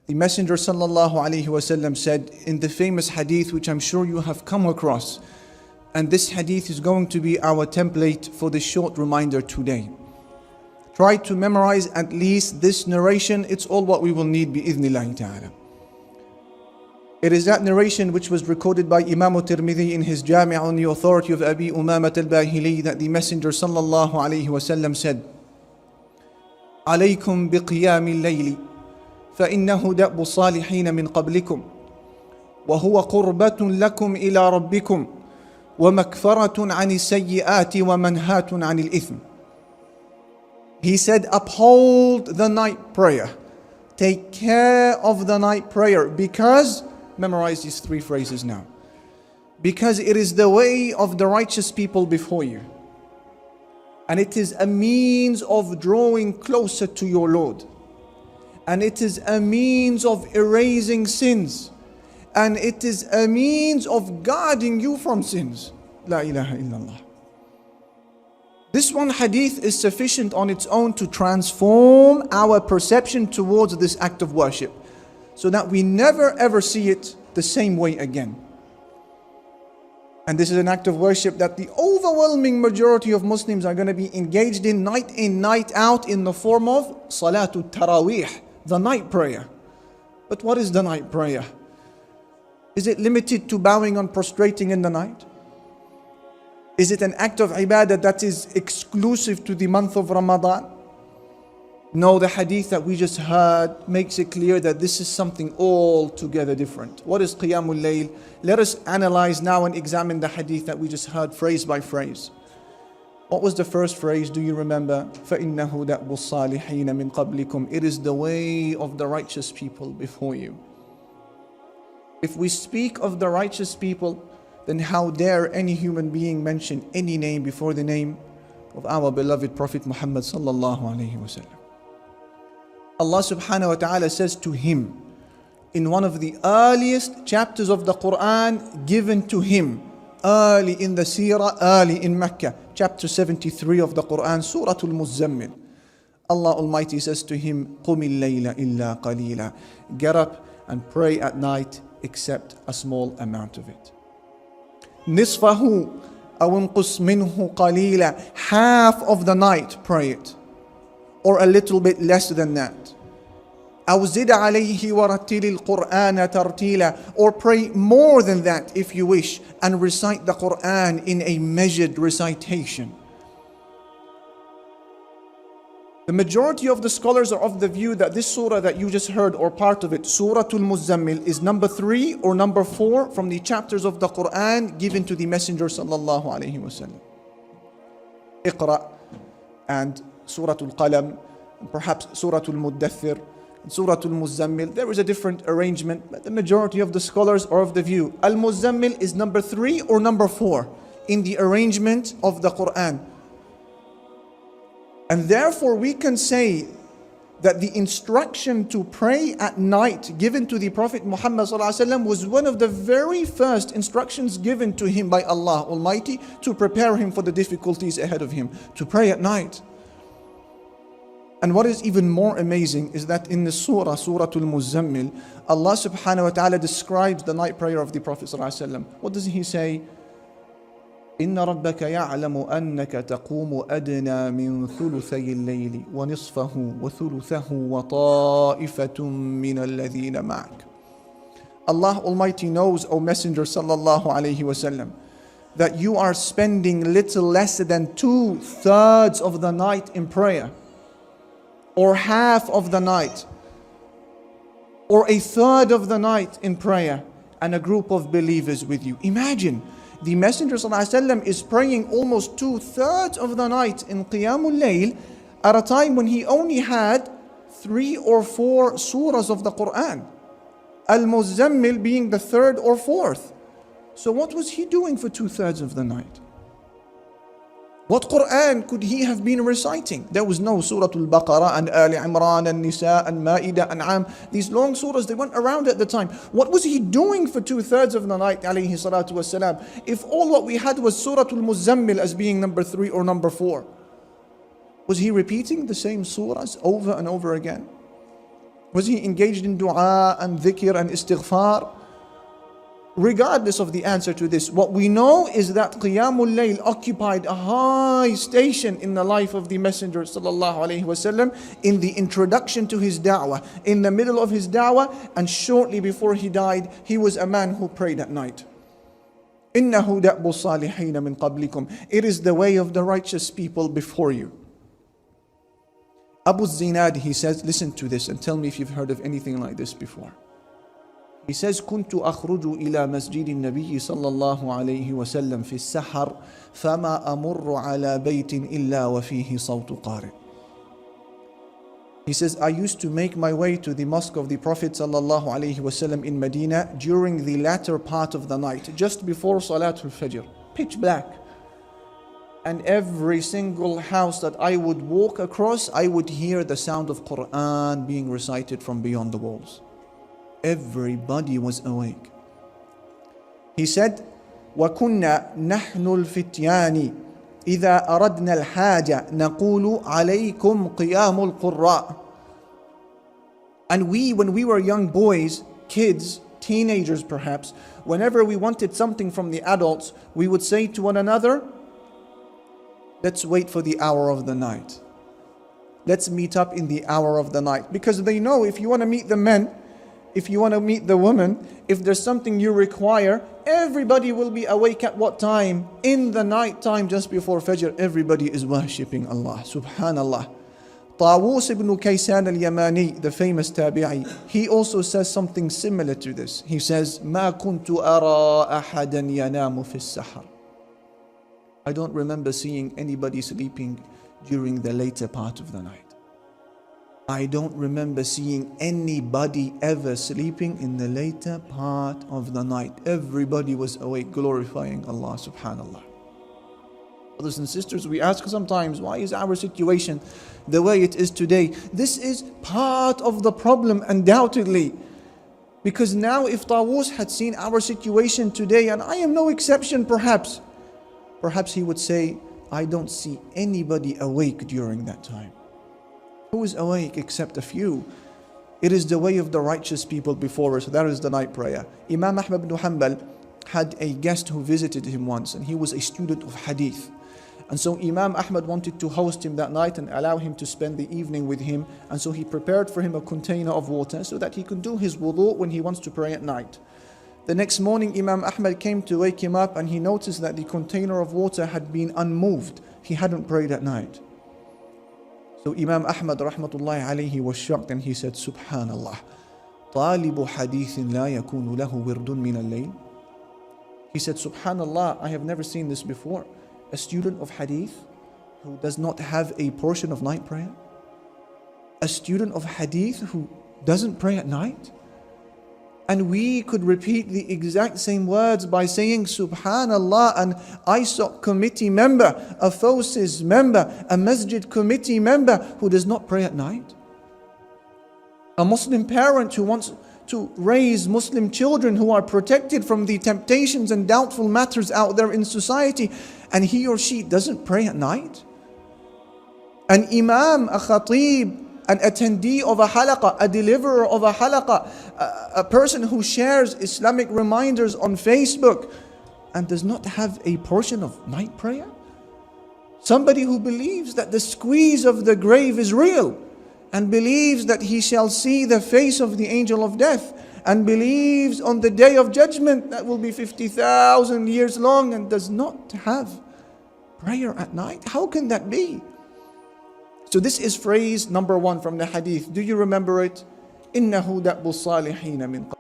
The Messenger sallallahu alaihi wasallam said in the famous hadith, which I'm sure you have come across, and this hadith is going to be our template for this short reminder today. Try to memorize at least this narration. It's all what we will need bi'idhnillahi ta'ala. It is that narration which was recorded by Imam Tirmidhi in his Jami' on the authority of Abi Umamat al-Bahili, that the Messenger sallallahu alaihi wasallam said, "Alaykum biqiyam al-layli, فإنه دأب الصالحين من قبلكم وهو قربة لكم إلى ربكم ومكفرة عن السيئات ومنهاة عن الإثم." He said, uphold the night prayer. Take care of the night prayer, because, memorize these three phrases now, because it is the way of the righteous people before you. And it is a means of drawing closer to your Lord. And it is a means of erasing sins. And it is a means of guarding you from sins. La ilaha illallah. This one hadith is sufficient on its own to transform our perception towards this act of worship, so that we never ever see it the same way again. And this is an act of worship that the overwhelming majority of Muslims are going to be engaged in, night out, in the form of Salatul Taraweeh, the night prayer. But what is the night prayer? Is it limited to bowing and prostrating in the night? Is it an act of ibadah that is exclusive to the month of Ramadan? No, the hadith that we just heard makes it clear that this is something altogether different. What is Qiyamul Layl? Let us analyze now and examine the hadith that we just heard phrase by phrase. What was the first phrase? Do you remember? فَإِنَّهُ دَأْبُ الصَّالِحِينَ مِنْ قَبْلِكُمْ. It is the way of the righteous people before you. If we speak of the righteous people, then how dare any human being mention any name before the name of our beloved Prophet Muhammad sallallahu alaihi wasallam. Allah subhanahu wa ta'ala says to him in one of the earliest chapters of the Quran given to him, early in the seerah, early in Mecca, chapter 73 of the Quran, Surah Al-Muzzammil. Allah Almighty says to him, قُمِ اللَّيْلَ إِلَّا قَلِيلًا. Get up and pray at night except a small amount of it. نِصْفَهُ أَوْ انْقُصْ مِنْهُ قَلِيلًا. Half of the night pray it, or a little bit less than that. أَوْ زِدْ عَلَيْهِ وَرَتِّلِ الْقُرْآنَ تَرْتِيلًا. Or pray more than that if you wish, and recite the Quran in a measured recitation. The majority of the scholars are of the view that this surah that you just heard, or part of it, Surah Al-Muzzammil, is number 3 or number 4 from the chapters of the Quran given to the Messenger sallallahu alaihi wasallam. Iqra and Surah Al-Qalam, and perhaps Surah Al-Muddathir, and Surah Al-Muzzammil. There is a different arrangement, but the majority of the scholars are of the view Al-Muzzammil is number 3 or number 4 in the arrangement of the Quran. And therefore we can say that the instruction to pray at night given to the Prophet Muhammad ﷺ was one of the very first instructions given to him by Allah Almighty to prepare him for the difficulties ahead of him, to pray at night. And what is even more amazing is that in the Surah Al-Muzammil, Allah subhanahu wa ta'ala describes the night prayer of the Prophet ﷺ. What does he say? إن ربك يعلم أنك تقوم أدنى من ثلثي الليل ونصفه وثلثه وطائفة من الذين معك. Allah Almighty knows, O Messenger sallallahu alaihi wasallam, that you are spending little less than 2/3 of the night in prayer, or half of the night, or 1/3 of the night in prayer, and a group of believers with you. Imagine. The Messenger ﷺ is praying almost 2/3 of the night in Qiyamul Layl at a time when he only had 3 or 4 surahs of the Quran. Al-Muzzammil being the 3rd or 4th. So what was he doing for 2/3 of the night? What Quran could he have been reciting? There was no Surah Al-Baqarah and Ali Imran and Nisa and Ma'idah and Am. These long surahs, they went around at the time. What was he doing for 2/3 of the night, alayhi salatu wasalam, if all what we had was Surah Al-Muzzammil as being number 3 or number 4? Was he repeating the same surahs over and over again? Was he engaged in dua and dhikr and istighfar? Regardless of the answer to this, what we know is that Qiyamul Layl occupied a high station in the life of the Messenger ﷺ, in the introduction to his da'wah, in the middle of his da'wah, and shortly before he died, he was a man who prayed at night. إِنَّهُ دَأْبُ الصَّالِحِينَ مِنْ قَبْلِكُمْ. It is the way of the righteous people before you. Abu Zinad, he says, listen to this and tell me if you've heard of anything like this before. He says, كنت أخرج إلى مسجد النبي صلى الله عليه وسلم في السحر فما أمر على بيت إلا وفيه صوت قارئ. He says, I used to make my way to the mosque of the Prophet sallallahu alaihi wasallam in Medina during the latter part of the night, just before Salatul Fajr, pitch black. And every single house that I would walk across, I would hear the sound of Quran being recited from beyond the walls. Everybody was awake. He said, وَكُنَّا نَحْنُ الْفِتْيَانِ إِذَا أَرَدْنَا الْحَاجَةَ نَقُولُ عَلَيْكُمْ قِيَامُ الْقُرَّاءِ. And we, when we were young boys, kids, teenagers perhaps, whenever we wanted something from the adults, we would say to one another, let's wait for the hour of the night. Let's meet up in the hour of the night. Because they know if you want to meet the men, if you want to meet the woman, if there's something you require, everybody will be awake at what time? In the night time, just before Fajr, everybody is worshipping Allah. Subhanallah. Tawus ibn Kaysan al-Yamani, the famous tabi'i, he also says something similar to this. He says, مَا كُنْتُ أَرَى أَحَدًا يَنَامُ فِي السَّحَرِ. I don't remember seeing anybody sleeping during the later part of the night. I don't remember seeing anybody ever sleeping in the later part of the night. Everybody was awake, glorifying Allah subhanallah. Brothers and sisters, we ask sometimes, why is our situation the way it is today? This is part of the problem, undoubtedly. Because now if Tawus had seen our situation today, and I am no exception perhaps he would say, I don't see anybody awake during that time. Who is awake except a few? It is the way of the righteous people before us. That is the night prayer. Imam Ahmad ibn Hanbal had a guest who visited him once, and he was a student of hadith. And so Imam Ahmad wanted to host him that night and allow him to spend the evening with him. And so he prepared for him a container of water so that he could do his wudu when he wants to pray at night. The next morning, Imam Ahmad came to wake him up, and he noticed that the container of water had been unmoved. He hadn't prayed at night. So Imam Ahmad rahmatullahi alayhi was shocked, and he said, Subhanallah, طالب حديث لا يكون له ورد من الليل. He said, Subhanallah, I have never seen this before. A student of hadith who does not have a portion of night prayer? A student of hadith who doesn't pray at night? And we could repeat the exact same words by saying Subhanallah, an ISOC committee member, a FOSIS member, a masjid committee member who does not pray at night. A Muslim parent who wants to raise Muslim children who are protected from the temptations and doubtful matters out there in society, and he or she doesn't pray at night. An imam, a khatib, an attendee of a halaqah, a deliverer of a halaqah, a person who shares Islamic reminders on Facebook and does not have a portion of night prayer. Somebody who believes that the squeeze of the grave is real and believes that he shall see the face of the angel of death and believes on the day of judgment that will be 50,000 years long and does not have prayer at night. How can that be? So this is phrase number 1 from the hadith. Do you remember it? إِنَّهُ دَأْبُ الصَّالِحِينَ مِنْ